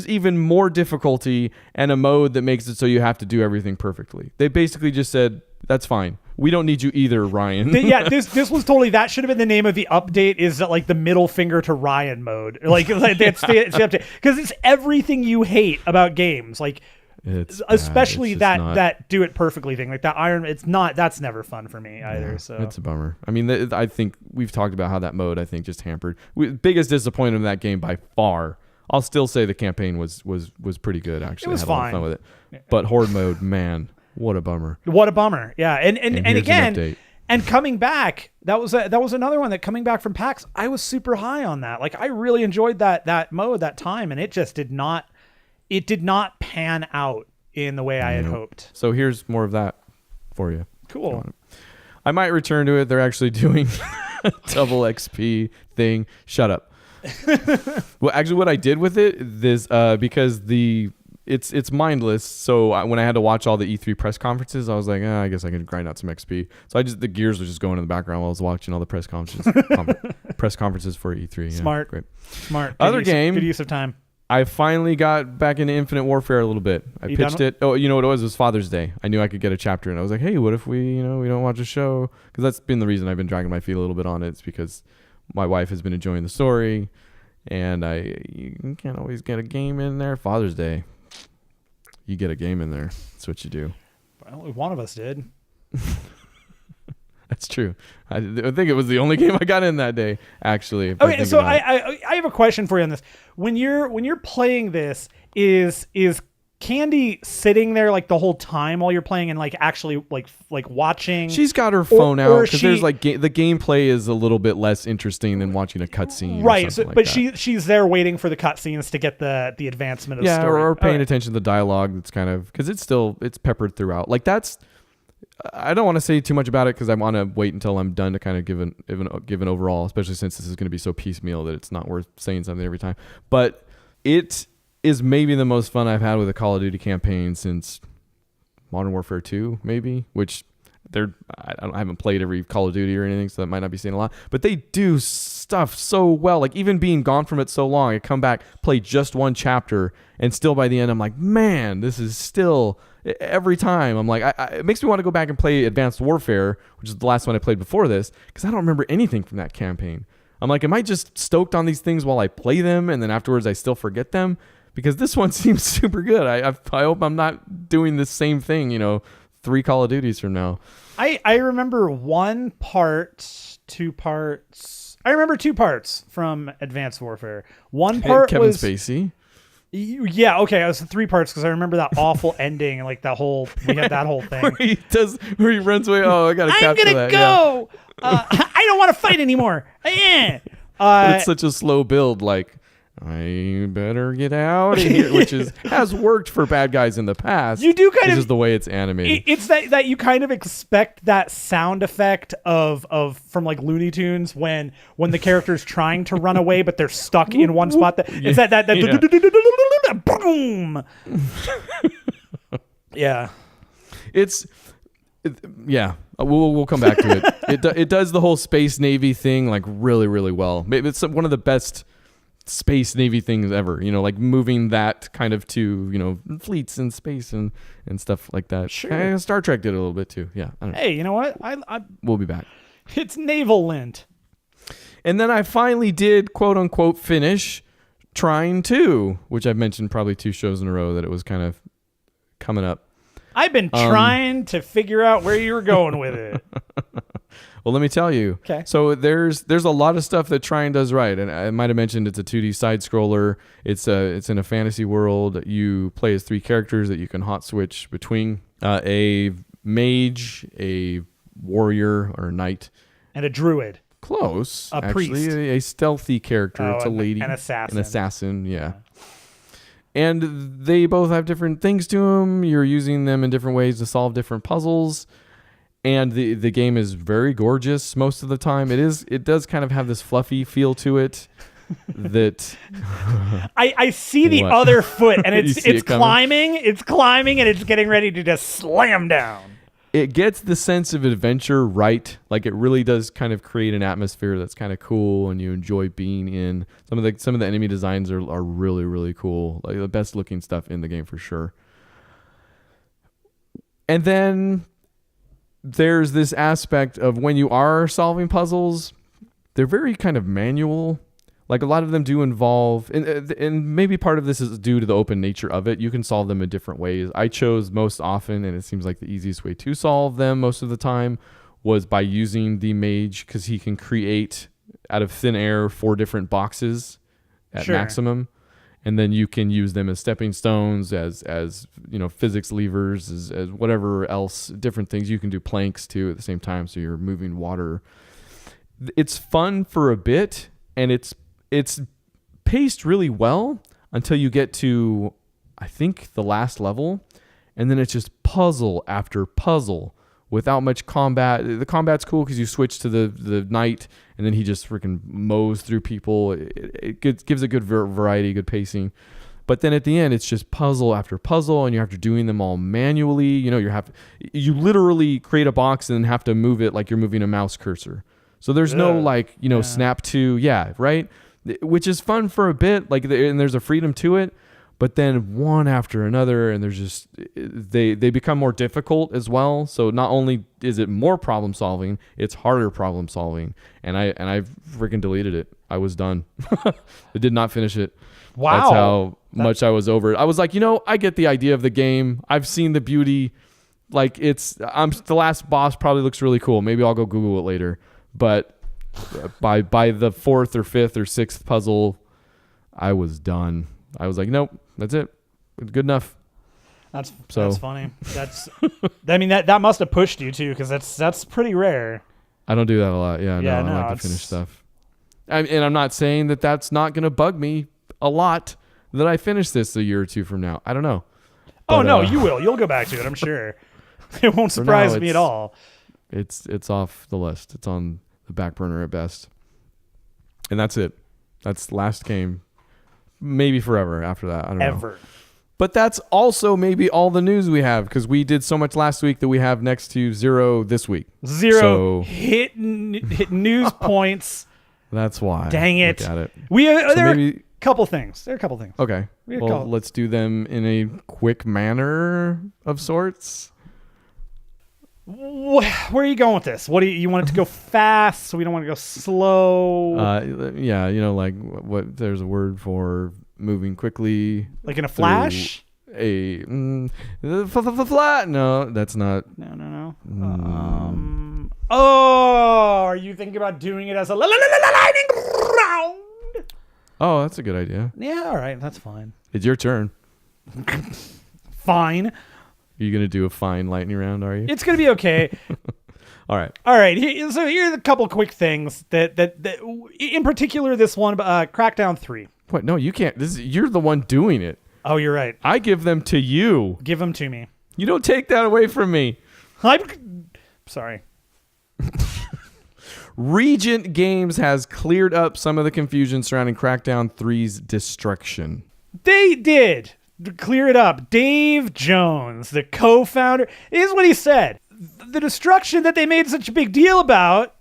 even more difficulty and a mode that makes it so you have to do everything perfectly. They basically just said, that's fine. We don't need you either, Ryan. This was totally, that should have been the name of the update, is that like the middle finger to Ryan mode. Like that's the update. Because it's everything you hate about games. Like especially that do it perfectly thing. Like that that's never fun for me either. So it's a bummer. I mean, I think we've talked about how that mode, I think, just hampered. Biggest disappointment in that game by far. I'll still say the campaign was pretty good, actually. It was I had a lot of fun with it. But Horde mode, man, what a bummer. What a bummer. Yeah. And again, and coming back, that was another one that coming back from PAX, I was super high on that. Like I really enjoyed that mode that time, and it just did not pan out in the way I had hoped. So here's more of that for you. Cool. I might return to it. They're actually doing a double XP thing. Shut up. Well, actually, what I did with it is because it's mindless. So when I had to watch all the E3 press conferences, I was like, I guess I can grind out some XP. So the gears were just going in the background while I was watching all the press conferences for E3. Smart. Great. Smart. Good use of time. I finally got back into Infinite Warfare a little bit. I pitched it. Oh, you know what it was? It was Father's Day. I knew I could get a chapter, and I was like, hey, what if we don't watch a show? Because that's been the reason I've been dragging my feet a little bit on it. It's because my wife has been enjoying the story, and you can't always get a game in there. Father's Day, you get a game in there. That's what you do. Well, one of us did. That's true. I think it was the only game I got in that day, actually. Okay, so I have a question for you on this. When you're playing this, is Candy sitting there like the whole time while you're playing and like actually like watching? She's got her phone out because there's like the gameplay is a little bit less interesting than watching a cutscene. Right, but she's there waiting for the cutscenes to get the advancement of story. or paying attention to the dialogue. That's kind of because it's peppered throughout. Like that's. I don't want to say too much about it because I want to wait until I'm done to kind of give an overall, especially since this is going to be so piecemeal that it's not worth saying something every time. But it is maybe the most fun I've had with a Call of Duty campaign since Modern Warfare 2, maybe, which I haven't played every Call of Duty or anything, so that might not be saying a lot. But they do stuff so well. Like even being gone from it so long, I come back, play just one chapter, and still by the end, I'm like, man, this is still... Every time I'm like, it makes me want to go back and play Advanced Warfare, which is the last one I played before this, because I don't remember anything from that campaign. I'm like, am I just stoked on these things while I play them, and then afterwards I still forget them? Because this one seems super good. I hope I'm not doing the same thing, 3 Call of Duties from now. I remember 2 parts. I remember 2 parts from Advanced Warfare. One part Kevin was Spacey. Yeah, okay. It was 3 parts because I remember that awful ending and like we had that whole thing where he runs away. Oh, I gotta capture that. I'm gonna go. Yeah. I don't want to fight anymore. It's such a slow build. Like, I better get out of here, which has worked for bad guys in the past. You do kind it's of just the way it's animated. It's that you kind of expect that sound effect of from like Looney Tunes when the character's trying to run away but they're stuck in one spot. It's that boom. Yeah. Yeah. We'll come back to it. It does the whole Space Navy thing like really, really well. Maybe it's one of the best Space Navy things ever, like moving that kind of to, fleets in space and stuff like that. Sure. And Star Trek did a little bit too. Yeah. I don't know. Hey, you know what? We'll be back. It's naval lint. And then I finally did, quote unquote, finish Trine 2, which I've mentioned probably 2 shows in a row that it was kind of coming up. I've been trying to figure out where you were going with it. Well, let me tell you. Okay. So there's a lot of stuff that Trine does right, and I might have mentioned it's a 2D side scroller. It's in a fantasy world. You play as 3 characters that you can hot switch between: a mage, a warrior or knight, and a druid. Close. Actually, priest. A stealthy character. It's a lady. An assassin. An assassin. Yeah. And they both have different things to them. You're using them in different ways to solve different puzzles. And the game is very gorgeous most of the time. It does kind of have this fluffy feel to it that I see the other foot and it's climbing, and it's getting ready to just slam down. It gets the sense of adventure right. Like it really does kind of create an atmosphere that's kind of cool and you enjoy being in. Some of the enemy designs are really, really cool. Like the best looking stuff in the game for sure. And then there's this aspect of when you are solving puzzles, they're very kind of manual. Like a lot of them do involve, and maybe part of this is due to the open nature of it. You can solve them in different ways. I chose most often, and it seems like the easiest way to solve them most of the time was by using the mage, because he can create out of thin air 4 different boxes at maximum. And then you can use them as stepping stones, as physics levers, as whatever else, different things. You can do planks too at the same time, so you're moving water. It's fun for a bit, and it's paced really well until you get to, I think, the last level, and then it's just puzzle after puzzle without much combat. The combat's cool because you switch to the knight, and then he just freaking mows through people. It gives a good variety, good pacing. But then at the end, it's just puzzle after puzzle, and you have to doing them all manually. You literally create a box and then have to move it like you're moving a mouse cursor. So there's no snap to, right? Which is fun for a bit, and there's a freedom to it. But then one after another, and there's just they become more difficult as well. So not only is it more problem solving, it's harder problem solving. And I freaking deleted it. I was done. I did not finish it. Wow. That's how much I was over it. I was like, I get the idea of the game. I've seen the beauty. Like the last boss probably looks really cool. Maybe I'll go Google it later. But by the 4th or 5th or 6th puzzle, I was done. I was like, nope, that's it. It's good enough. That's funny. That must have pushed you too, because that's pretty rare. I don't do that a lot. Yeah, I like to finish stuff. And I'm not saying that that's not going to bug me a lot that I finish this a year or 2 from now. I don't know. But, no, you will. You'll go back to it, I'm sure. It won't surprise me at all. It's off the list. It's on the back burner at best. And that's it. That's last game. Maybe forever after that. I don't know. But that's also maybe all the news we have, because we did so much last week that we have next to 0 this week. 0 hit news points. That's why. Dang it. Look at it. There are a couple things. Okay. Well, let's do them in a quick manner of sorts. Where are you going with this? What do you want it to go fast, so we don't want to go slow? What there's a word for moving quickly, like in a flash. Flat? No, that's not. No. Are you thinking about doing it as a lightning round? Oh, that's a good idea. Yeah, all right, that's fine. It's your turn. Fine. Are you going to do a fine lightning round, are you? It's going to be okay. All right. So here's a couple quick things that in particular, this one, Crackdown 3. What? No, you can't. You're the one doing it. Oh, you're right. I give them to you. Give them to me. You don't take that away from me. I'm sorry. Regent Games has cleared up some of the confusion surrounding Crackdown 3's destruction. They did clear it up. Dave Jones, the co-founder, is what he said. The destruction that they made such a big deal about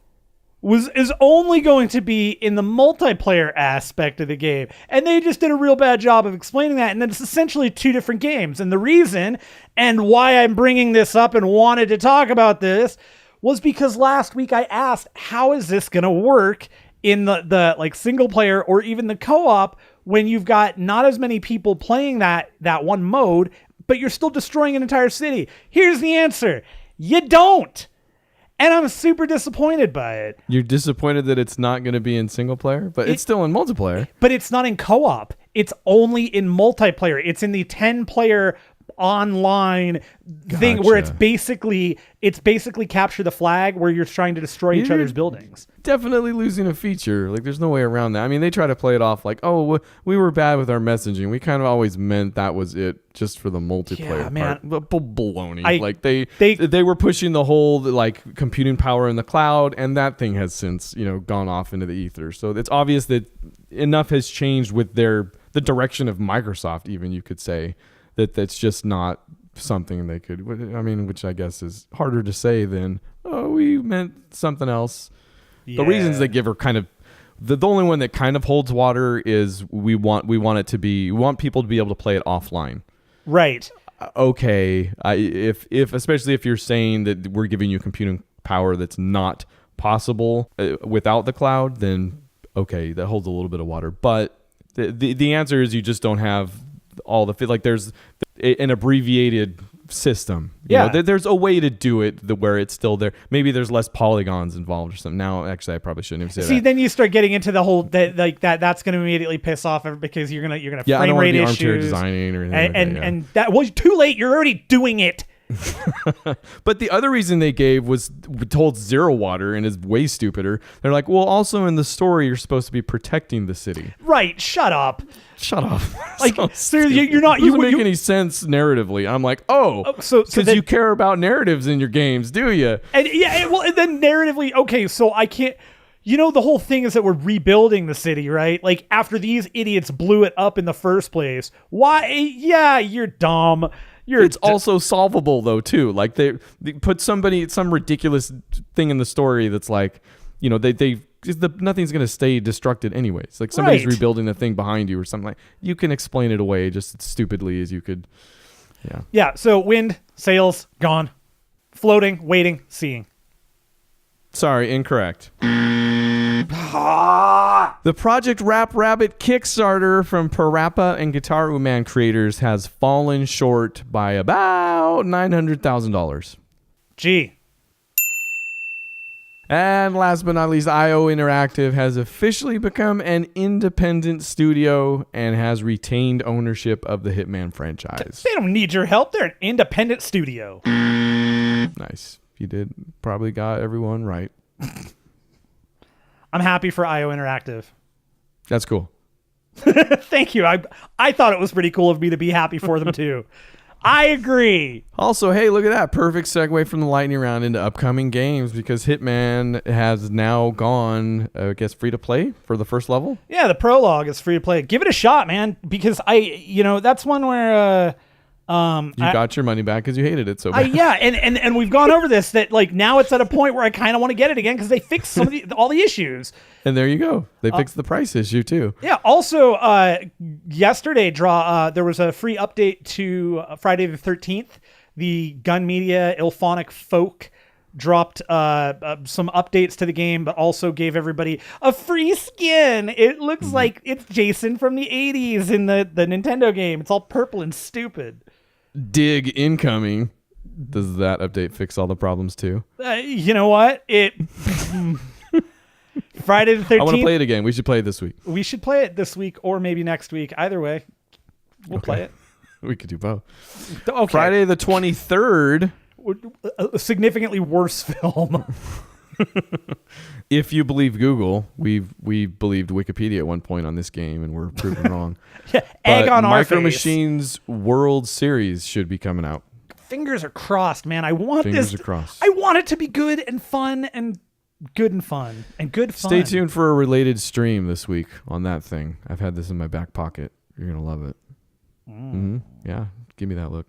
is only going to be in the multiplayer aspect of the game. And they just did a real bad job of explaining that. And then it's essentially two different games. And the reason and why I'm bringing this up and wanted to talk about this was because last week I asked, how is this going to work in the like single player or even the co-op when you've got not as many people playing that one mode, but you're still destroying an entire city? Here's the answer. You don't. And I'm super disappointed by it. You're disappointed that it's not going to be in single player, but it's still in multiplayer. But it's not in co-op. It's only in multiplayer. It's in the 10-player online thing where it's basically capture the flag where you're trying to destroy each other's buildings. Definitely losing a feature. Like, there's no way around that. I mean, they try to play it off like, oh, we were bad with our messaging. We kind of always meant that was it just for the multiplayer part. Baloney. They were pushing the whole like computing power in the cloud, and that thing has since gone off into the ether. So it's obvious that enough has changed with the direction of Microsoft. Even you could say that's just not something they could. I mean, which I guess is harder to say than we meant something else. The reasons they give are kind of the only one that kind of holds water is we want people to be able to play it offline. Right. Okay. If especially if you're saying that we're giving you computing power that's not possible without the cloud, then okay, that holds a little bit of water. But the answer is you just don't have all the there's an abbreviated system. There's a way to do it where it's still there. Maybe there's less polygons involved or something. Now, actually, I probably shouldn't even say that. See, then you start getting into the whole that's going to immediately piss off because you're gonna frame rate issues. Armchair designing or anything and that was too late. You're already doing it. But the other reason they gave was told zero water and is way stupider. They're like, well, also in the story, you're supposed to be protecting the city. Right. Shut up. Like, so you're not. You wouldn't make any sense narratively. I'm like, so because you care about narratives in your games, do you? And and then narratively, okay, so I can't. The whole thing is that we're rebuilding the city, right? Like after these idiots blew it up in the first place. Why? Yeah, you're dumb. It's also solvable though too. Like they put some ridiculous thing in the story that's like, nothing's going to stay destructed anyways. Like somebody's rebuilding the thing behind you or something. Like you can explain it away just as stupidly as you could. Yeah. So wind, sails, gone, floating, waiting, seeing. Sorry, incorrect. The Project Rap Rabbit Kickstarter from Parappa and Guitar Uman creators has fallen short by about $900,000. Gee. And last but not least, IO Interactive has officially become an independent studio and has retained ownership of the Hitman franchise. They don't need your help. They're an independent studio. Nice. You did probably got everyone right. I'm happy for IO Interactive. That's cool. Thank you. I thought it was pretty cool of me to be happy for them too. I agree. Also, hey, look at that. Perfect segue from the lightning round into upcoming games because Hitman has now gone, I guess, free to play for the first level. Yeah, the prologue is free to play. Give it a shot, man, because that's one where you got your money back because you hated it so bad. And we've gone over this that like now it's at a point where I kind of want to get it again because they fixed all the issues. And there you go. They fixed the price issue too. Yeah. Also, yesterday there was a free update to Friday the 13th. The Gun Media Ilphonic Folk dropped some updates to the game, but also gave everybody a free skin. It looks like it's Jason from the 80s in the Nintendo game. It's all purple and stupid. Dig incoming. Does that update fix all the problems too? You know what? Friday the 13th. I want to play it again. We should play it this week. We should play it this week or maybe next week. Either way, we'll play it. We could do both. Okay. Friday the 23rd. A significantly worse film. If you believe Google, we believed Wikipedia at one point on this game, and we're proven wrong. Yeah, egg But on our Micro face. Machines World Series should be coming out. Fingers are crossed, man. I want Fingers this. are crossed. I want it to be good and fun and good and fun and good fun. Stay tuned for a related stream this week on that thing. I've had this in my back pocket. You're gonna love it. Yeah, give me that look.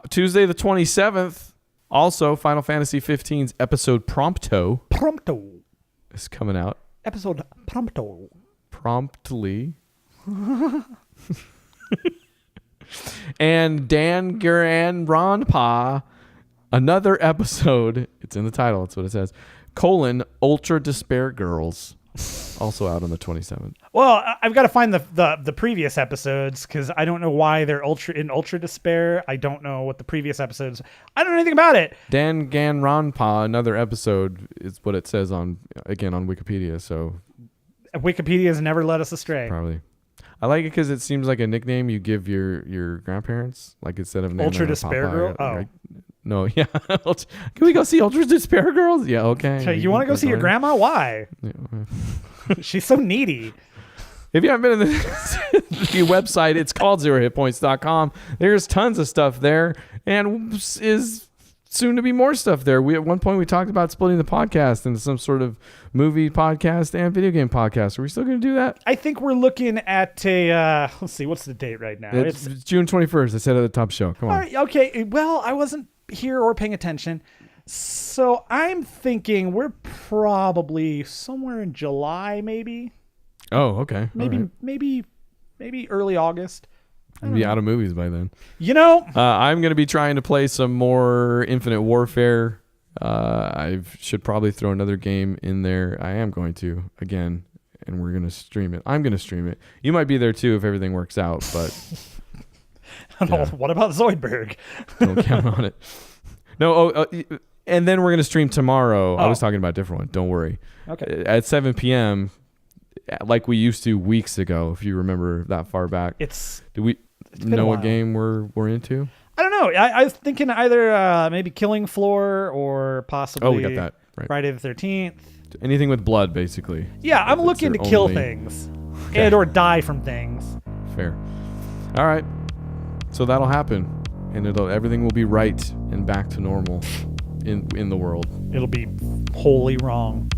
Tuesday the 27th. Also, Final Fantasy 15's episode Prompto is coming out. Episode Prompto. Promptly. And Danganronpa, another episode. It's in the title. That's what it says. Ultra Despair Girls. Also out on the 27th. Well, I've got to find the previous episodes because I don't know why they're ultra despair. I don't know what the previous episodes. I don't know anything about it. Danganronpa, another episode, is what it says on Wikipedia. So Wikipedia has never led us astray. probably. I like it because it seems like a nickname you give your grandparents, like instead of Ultra Despair Girl. Right? No, yeah. Can we go see Ultra Despair Girls? Yeah, okay. So you want to go see your grandma? Why? Yeah. She's so needy. If you haven't been in the website, it's called 0HITPoints.com. There's tons of stuff there, and is soon to be more stuff there. At one point we talked about splitting the podcast into some sort of movie podcast and video game podcast. Are we still going to do that? I think we're looking at a let's see, what's the date right now? It's June 21st. I said at the top show. Come on. All right, okay. Well, I wasn't here or paying attention. So I'm thinking we're probably somewhere in July, maybe. Oh, okay. Maybe early August. We'll be out of movies by then. You know, I'm going to be trying to play some more Infinite Warfare. I should probably throw another game in there. I am going to, again, and we're going to stream it. I'm going to stream it. You might be there too if everything works out, but yeah. What about Zoidberg? Don't count on it. No, and then we're going to stream tomorrow. Oh. I was talking about a different one. Don't worry. Okay. At 7 p.m., like we used to weeks ago, if you remember that far back. Do we know what game we're into? I don't know. I was thinking either maybe Killing Floor or possibly we got that. Right. Friday the 13th. Anything with blood, basically. Yeah, I'm looking to kill things and or die from things. Fair. All right. So that'll happen, and everything will be right and back to normal in the world. It'll be wholly wrong.